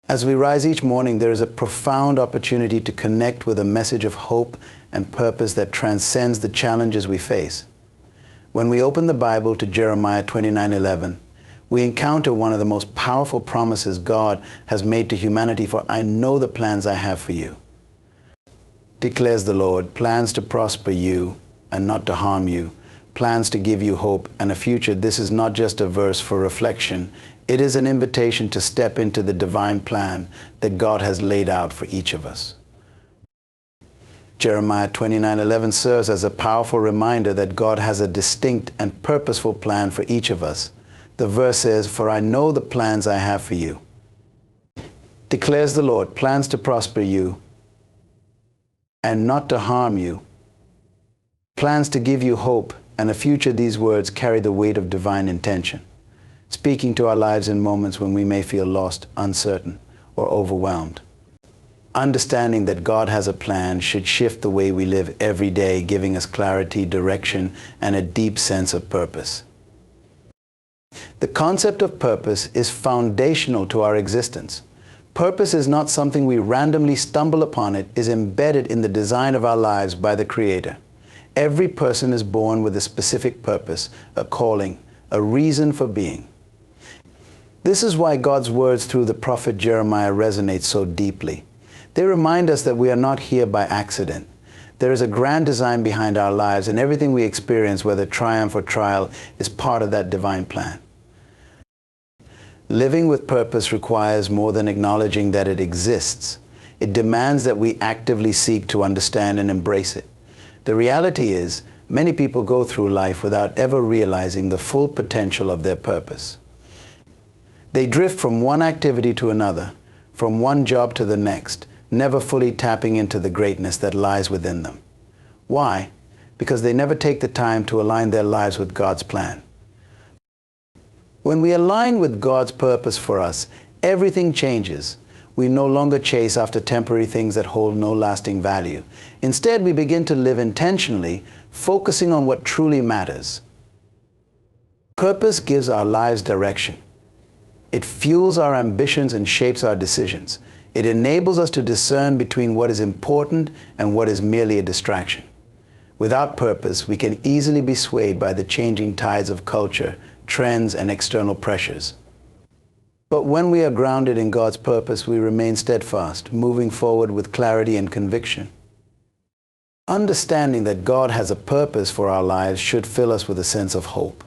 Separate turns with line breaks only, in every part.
As we rise each morning, there is a profound opportunity to connect with a message of hope and purpose that transcends the challenges we face. When we open the Bible to Jeremiah 29:11, we encounter one of the most powerful promises God has made to humanity, for I know the plans I have for you, declares the Lord, plans to prosper you and not to harm you, plans to give you hope and a future. This is not just a verse for reflection. It is an invitation to step into the divine plan that God has laid out for each of us. Jeremiah 29:11 serves as a powerful reminder that God has a distinct and purposeful plan for each of us. The verse says, "For I know the plans I have for you," declares the Lord, plans to prosper you and not to harm you, plans to give you hope and a future. These words carry the weight of divine intention, speaking to our lives in moments when we may feel lost, uncertain, or overwhelmed. Understanding that God has a plan should shift the way we live every day, giving us clarity, direction, and a deep sense of purpose. The concept of purpose is foundational to our existence. Purpose is not something we randomly stumble upon. It is embedded in the design of our lives by the Creator. Every person is born with a specific purpose, a calling, a reason for being. This is why God's words through the prophet Jeremiah resonate so deeply. They remind us that we are not here by accident. There is a grand design behind our lives, and everything we experience, whether triumph or trial, is part of that divine plan. Living with purpose requires more than acknowledging that it exists. It demands that we actively seek to understand and embrace it. The reality is, many people go through life without ever realizing the full potential of their purpose. They drift from one activity to another, from one job to the next, never fully tapping into the greatness that lies within them. Why? Because they never take the time to align their lives with God's plan. When we align with God's purpose for us, everything changes. We no longer chase after temporary things that hold no lasting value. Instead, we begin to live intentionally, focusing on what truly matters. Purpose gives our lives direction. It fuels our ambitions and shapes our decisions. It enables us to discern between what is important and what is merely a distraction. Without purpose, we can easily be swayed by the changing tides of culture, trends, and external pressures. But when we are grounded in God's purpose, we remain steadfast, moving forward with clarity and conviction. Understanding that God has a purpose for our lives should fill us with a sense of hope.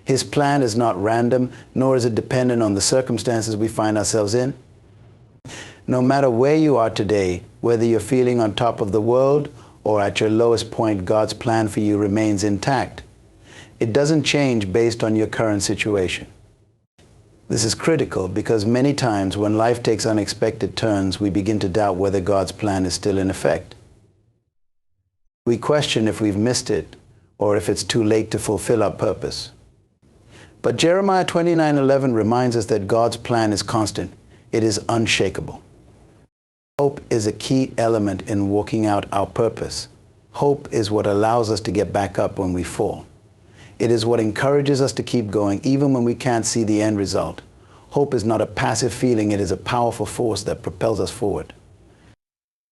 His plan is not random, nor is it dependent on the circumstances we find ourselves in. No matter where you are today, whether you're feeling on top of the world or at your lowest point, God's plan for you remains intact. It doesn't change based on your current situation. This is critical because many times when life takes unexpected turns, we begin to doubt whether God's plan is still in effect. We question if we've missed it or if it's too late to fulfill our purpose. But Jeremiah 29:11 reminds us that God's plan is constant. It is unshakable. Hope is a key element in walking out our purpose. Hope is what allows us to get back up when we fall. It is what encourages us to keep going even when we can't see the end result. Hope is not a passive feeling. It is a powerful force that propels us forward.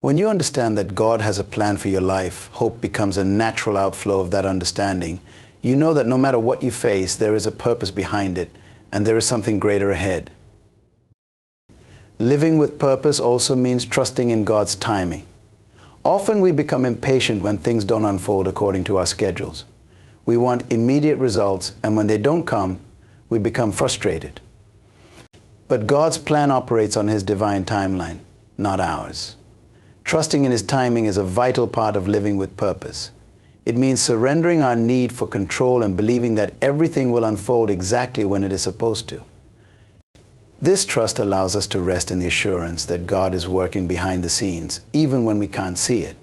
When you understand that God has a plan for your life, hope becomes a natural outflow of that understanding. You know that no matter what you face, there is a purpose behind it, and there is something greater ahead. Living with purpose also means trusting in God's timing. Often we become impatient when things don't unfold according to our schedules. We want immediate results, and when they don't come, we become frustrated. But God's plan operates on His divine timeline, not ours. Trusting in His timing is a vital part of living with purpose. It means surrendering our need for control and believing that everything will unfold exactly when it is supposed to. This trust allows us to rest in the assurance that God is working behind the scenes, even when we can't see it.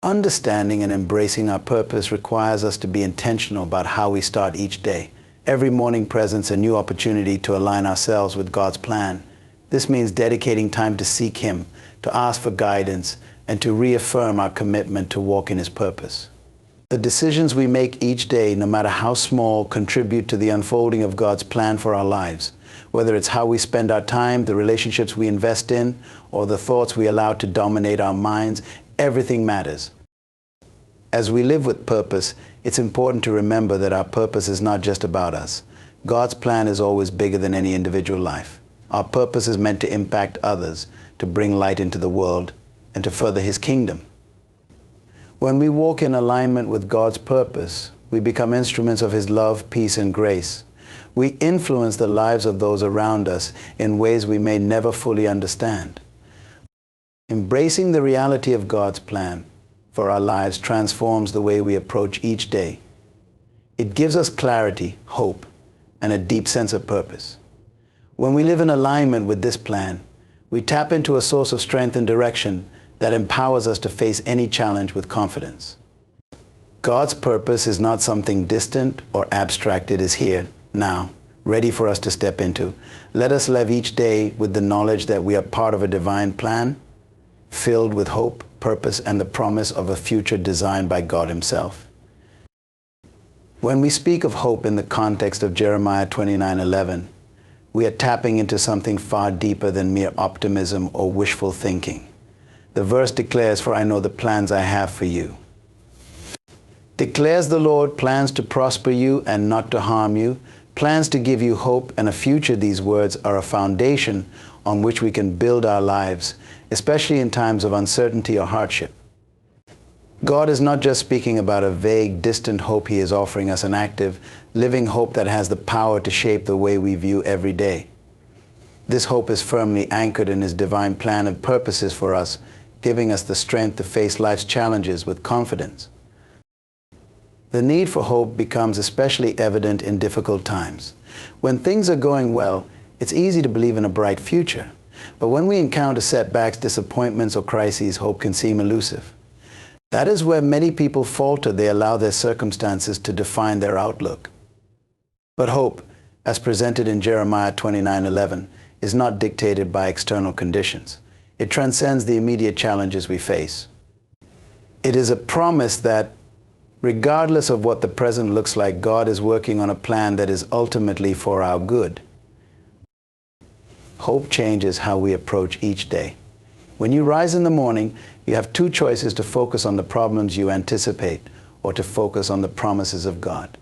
Understanding and embracing our purpose requires us to be intentional about how we start each day. Every morning presents a new opportunity to align ourselves with God's plan. This means dedicating time to seek Him, to ask for guidance, and to reaffirm our commitment to walk in His purpose. The decisions we make each day, no matter how small, contribute to the unfolding of God's plan for our lives. Whether it's how we spend our time, the relationships we invest in, or the thoughts we allow to dominate our minds, everything matters. As we live with purpose, it's important to remember that our purpose is not just about us. God's plan is always bigger than any individual life. Our purpose is meant to impact others, to bring light into the world, and to further His kingdom. When we walk in alignment with God's purpose, we become instruments of His love, peace, and grace. We influence the lives of those around us in ways we may never fully understand. Embracing the reality of God's plan for our lives transforms the way we approach each day. It gives us clarity, hope, and a deep sense of purpose. When we live in alignment with this plan, we tap into a source of strength and direction that empowers us to face any challenge with confidence. God's purpose is not something distant or abstract. It is here, now, ready for us to step into. Let us live each day with the knowledge that we are part of a divine plan, filled with hope, purpose, and the promise of a future designed by God Himself. When we speak of hope in the context of Jeremiah 29:11, we are tapping into something far deeper than mere optimism or wishful thinking. The verse declares, "For I know the plans I have for you." Declares the Lord, plans to prosper you and not to harm you, plans to give you hope and a future. These words are a foundation on which we can build our lives, especially in times of uncertainty or hardship. God is not just speaking about a vague, distant hope. He is offering us an active, living hope that has the power to shape the way we view every day. This hope is firmly anchored in His divine plan and purposes for us, giving us the strength to face life's challenges with confidence. The need for hope becomes especially evident in difficult times. When things are going well, it's easy to believe in a bright future. But when we encounter setbacks, disappointments, or crises, hope can seem elusive. That is where many people falter. They allow their circumstances to define their outlook. But hope, as presented in Jeremiah 29:11, is not dictated by external conditions. It transcends the immediate challenges we face. It is a promise that, regardless of what the present looks like, God is working on a plan that is ultimately for our good. Hope changes how we approach each day. When you rise in the morning, you have two choices: to focus on the problems you anticipate or to focus on the promises of God.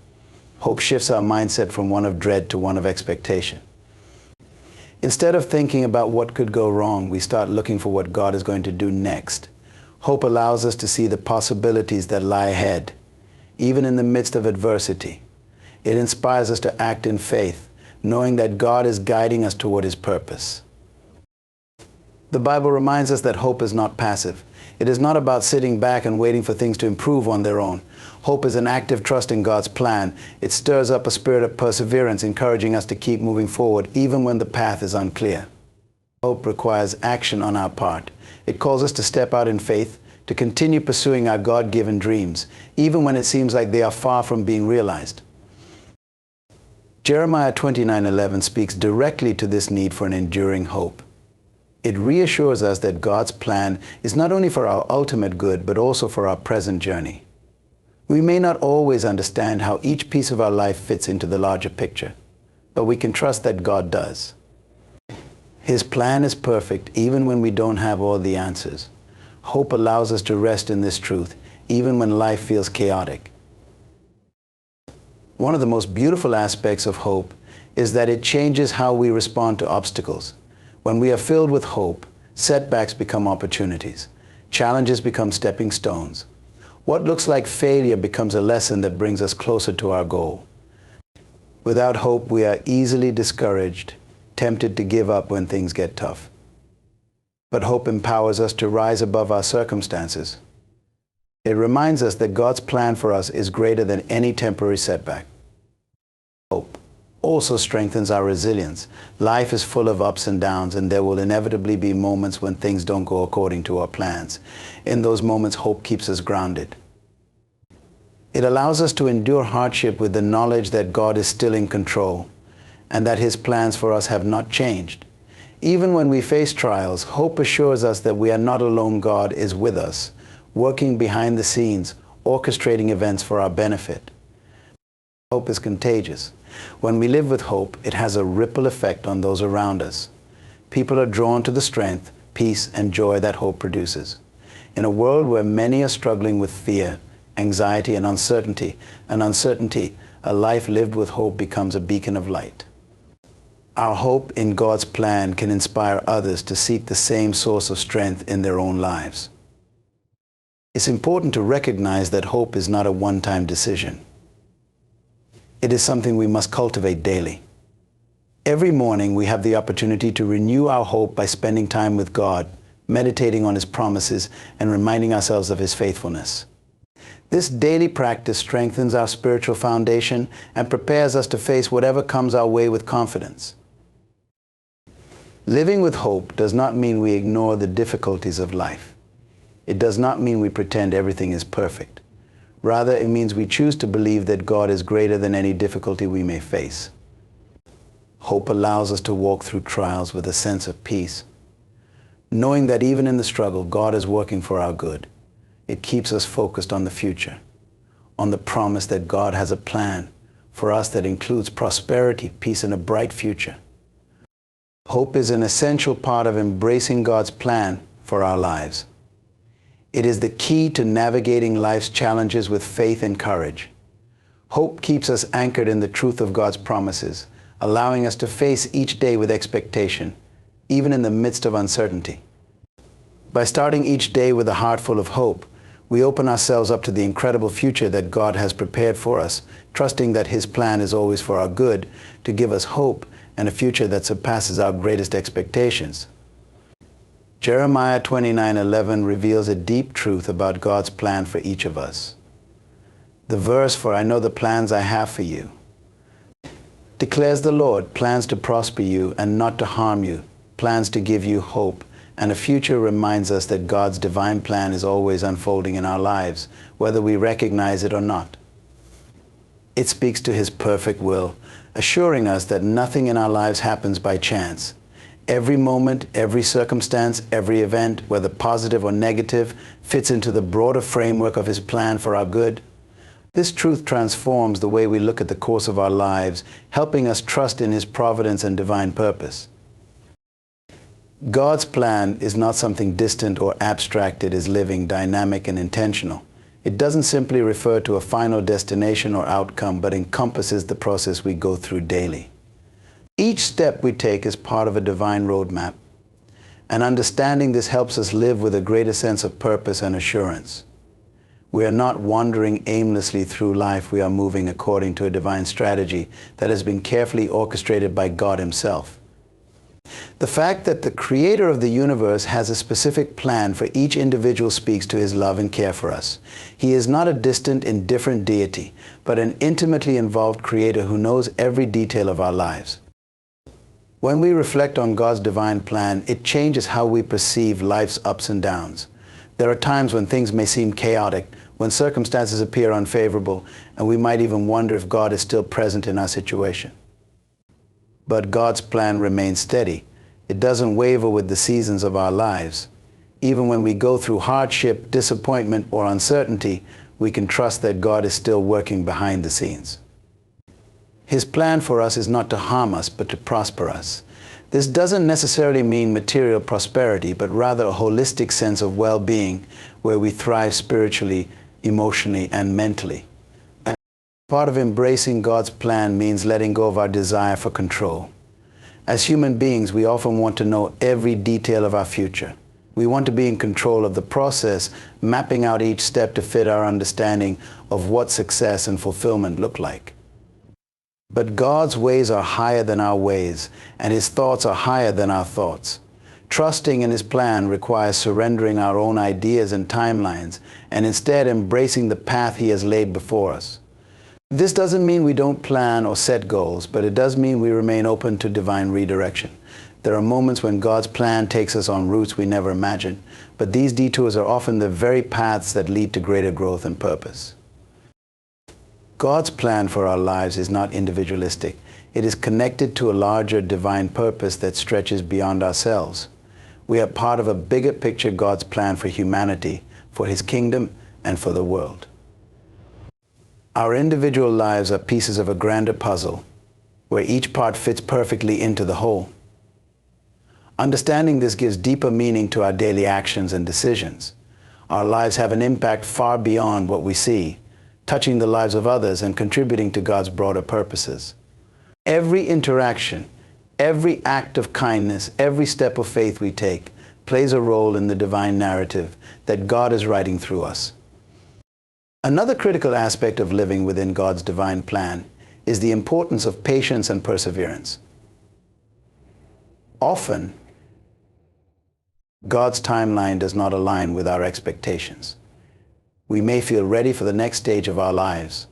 Hope shifts our mindset from one of dread to one of expectation. Instead of thinking about what could go wrong, we start looking for what God is going to do next. Hope allows us to see the possibilities that lie ahead, even in the midst of adversity. It inspires us to act in faith, knowing that God is guiding us toward His purpose. The Bible reminds us that hope is not passive. It is not about sitting back and waiting for things to improve on their own. Hope is an active trust in God's plan. It stirs up a spirit of perseverance, encouraging us to keep moving forward even when the path is unclear. Hope requires action on our part. It calls us to step out in faith, to continue pursuing our God-given dreams, even when it seems like they are far from being realized. Jeremiah 29:11 speaks directly to this need for an enduring hope. It reassures us that God's plan is not only for our ultimate good, but also for our present journey. We may not always understand how each piece of our life fits into the larger picture, but we can trust that God does. His plan is perfect even when we don't have all the answers. Hope allows us to rest in this truth, even when life feels chaotic. One of the most beautiful aspects of hope is that it changes how we respond to obstacles. When we are filled with hope, setbacks become opportunities. Challenges become stepping stones. What looks like failure becomes a lesson that brings us closer to our goal. Without hope, we are easily discouraged, tempted to give up when things get tough. But hope empowers us to rise above our circumstances. It reminds us that God's plan for us is greater than any temporary setback. Hope also strengthens our resilience. Life is full of ups and downs, and there will inevitably be moments when things don't go according to our plans. In those moments, hope keeps us grounded. It allows us to endure hardship with the knowledge that God is still in control and that His plans for us have not changed. Even when we face trials, hope assures us that we are not alone. God is with us, working behind the scenes, orchestrating events for our benefit. Hope is contagious. When we live with hope, it has a ripple effect on those around us. People are drawn to the strength, peace, and joy that hope produces. In a world where many are struggling with fear, anxiety, and uncertainty, a life lived with hope becomes a beacon of light. Our hope in God's plan can inspire others to seek the same source of strength in their own lives. It's important to recognize that hope is not a one-time decision. It is something we must cultivate daily. Every morning we have the opportunity to renew our hope by spending time with God, meditating on His promises, and reminding ourselves of His faithfulness. This daily practice strengthens our spiritual foundation and prepares us to face whatever comes our way with confidence. Living with hope does not mean we ignore the difficulties of life. It does not mean we pretend everything is perfect. Rather, it means we choose to believe that God is greater than any difficulty we may face. Hope allows us to walk through trials with a sense of peace, knowing that even in the struggle, God is working for our good. It keeps us focused on the future, on the promise that God has a plan for us that includes prosperity, peace, and a bright future. Hope is an essential part of embracing God's plan for our lives. It is the key to navigating life's challenges with faith and courage. Hope keeps us anchored in the truth of God's promises, allowing us to face each day with expectation, even in the midst of uncertainty. By starting each day with a heart full of hope, we open ourselves up to the incredible future that God has prepared for us, trusting that His plan is always for our good, to give us hope and a future that surpasses our greatest expectations. Jeremiah 29:11 reveals a deep truth about God's plan for each of us. The verse, "For I know the plans I have for you," declares the Lord, plans to prosper you and not to harm you, plans to give you hope, and a future reminds us that God's divine plan is always unfolding in our lives, whether we recognize it or not. It speaks to His perfect will, assuring us that nothing in our lives happens by chance. Every moment, every circumstance, every event, whether positive or negative, fits into the broader framework of His plan for our good. This truth transforms the way we look at the course of our lives, helping us trust in His providence and divine purpose. God's plan is not something distant or abstract. It is living, dynamic, and intentional. It doesn't simply refer to a final destination or outcome, but encompasses the process we go through daily. Each step we take is part of a divine roadmap, and understanding this helps us live with a greater sense of purpose and assurance. We are not wandering aimlessly through life. We are moving according to a divine strategy that has been carefully orchestrated by God Himself. The fact that the Creator of the universe has a specific plan for each individual speaks to His love and care for us. He is not a distant, indifferent deity, but an intimately involved Creator who knows every detail of our lives. When we reflect on God's divine plan, it changes how we perceive life's ups and downs. There are times when things may seem chaotic, when circumstances appear unfavorable, and we might even wonder if God is still present in our situation. But God's plan remains steady. It doesn't waver with the seasons of our lives. Even when we go through hardship, disappointment, or uncertainty, we can trust that God is still working behind the scenes. His plan for us is not to harm us, but to prosper us. This doesn't necessarily mean material prosperity, but rather a holistic sense of well-being where we thrive spiritually, emotionally, and mentally. Part of embracing God's plan means letting go of our desire for control. As human beings, we often want to know every detail of our future. We want to be in control of the process, mapping out each step to fit our understanding of what success and fulfillment look like. But God's ways are higher than our ways, and His thoughts are higher than our thoughts. Trusting in His plan requires surrendering our own ideas and timelines, and instead embracing the path He has laid before us. This doesn't mean we don't plan or set goals, but it does mean we remain open to divine redirection. There are moments when God's plan takes us on routes we never imagined, but these detours are often the very paths that lead to greater growth and purpose. God's plan for our lives is not individualistic. It is connected to a larger divine purpose that stretches beyond ourselves. We are part of a bigger picture, God's plan for humanity, for His kingdom, and for the world. Our individual lives are pieces of a grander puzzle, where each part fits perfectly into the whole. Understanding this gives deeper meaning to our daily actions and decisions. Our lives have an impact far beyond what we see, touching the lives of others and contributing to God's broader purposes. Every interaction, every act of kindness, every step of faith we take plays a role in the divine narrative that God is writing through us. Another critical aspect of living within God's divine plan is the importance of patience and perseverance. Often, God's timeline does not align with our expectations. We may feel ready for the next stage of our lives,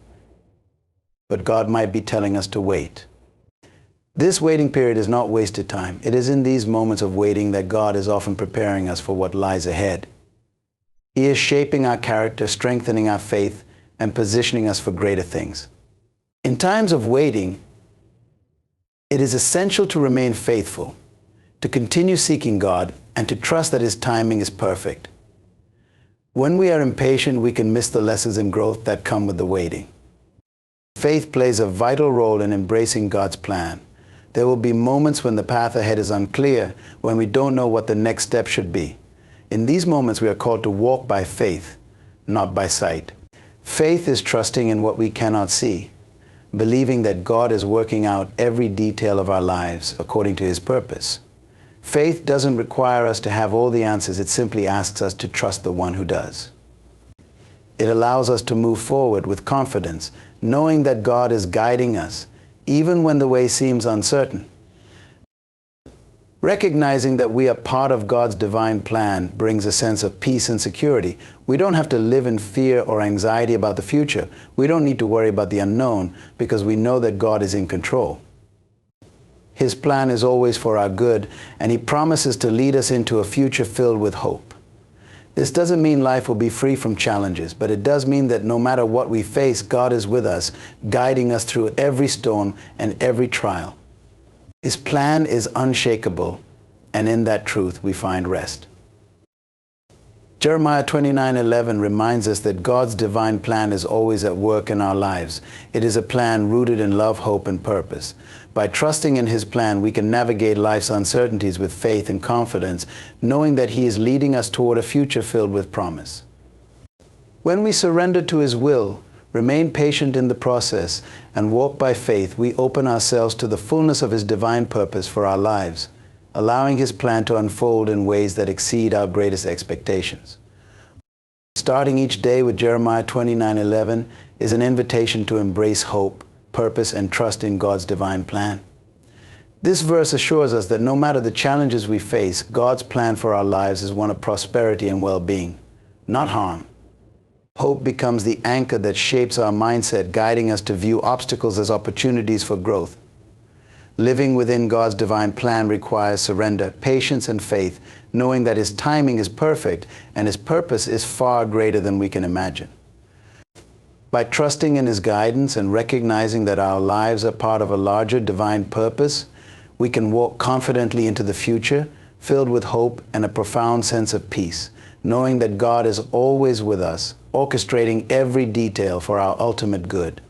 but God might be telling us to wait. This waiting period is not wasted time. It is in these moments of waiting that God is often preparing us for what lies ahead. He is shaping our character, strengthening our faith, and positioning us for greater things. In times of waiting, it is essential to remain faithful, to continue seeking God, and to trust that His timing is perfect. When we are impatient, we can miss the lessons and growth that come with the waiting. Faith plays a vital role in embracing God's plan. There will be moments when the path ahead is unclear, when we don't know what the next step should be. In these moments, we are called to walk by faith, not by sight. Faith is trusting in what we cannot see, believing that God is working out every detail of our lives according to His purpose. Faith doesn't require us to have all the answers. It simply asks us to trust the one who does. It allows us to move forward with confidence, knowing that God is guiding us, even when the way seems uncertain. Recognizing that we are part of God's divine plan brings a sense of peace and security. We don't have to live in fear or anxiety about the future. We don't need to worry about the unknown because we know that God is in control. His plan is always for our good, and He promises to lead us into a future filled with hope. This doesn't mean life will be free from challenges, but it does mean that no matter what we face, God is with us, guiding us through every storm and every trial. His plan is unshakable, and in that truth we find rest. Jeremiah 29:11 reminds us that God's divine plan is always at work in our lives. It is a plan rooted in love, hope, and purpose. By trusting in His plan, we can navigate life's uncertainties with faith and confidence, knowing that He is leading us toward a future filled with promise. When we surrender to His will, remain patient in the process, and walk by faith, we open ourselves to the fullness of His divine purpose for our lives, allowing His plan to unfold in ways that exceed our greatest expectations. Starting each day with Jeremiah 29:11 is an invitation to embrace hope, purpose, and trust in God's divine plan. This verse assures us that no matter the challenges we face, God's plan for our lives is one of prosperity and well-being, not harm. Hope becomes the anchor that shapes our mindset, guiding us to view obstacles as opportunities for growth. Living within God's divine plan requires surrender, patience, and faith, knowing that His timing is perfect and His purpose is far greater than we can imagine. By trusting in His guidance and recognizing that our lives are part of a larger divine purpose, we can walk confidently into the future, filled with hope and a profound sense of peace, knowing that God is always with us, orchestrating every detail for our ultimate good.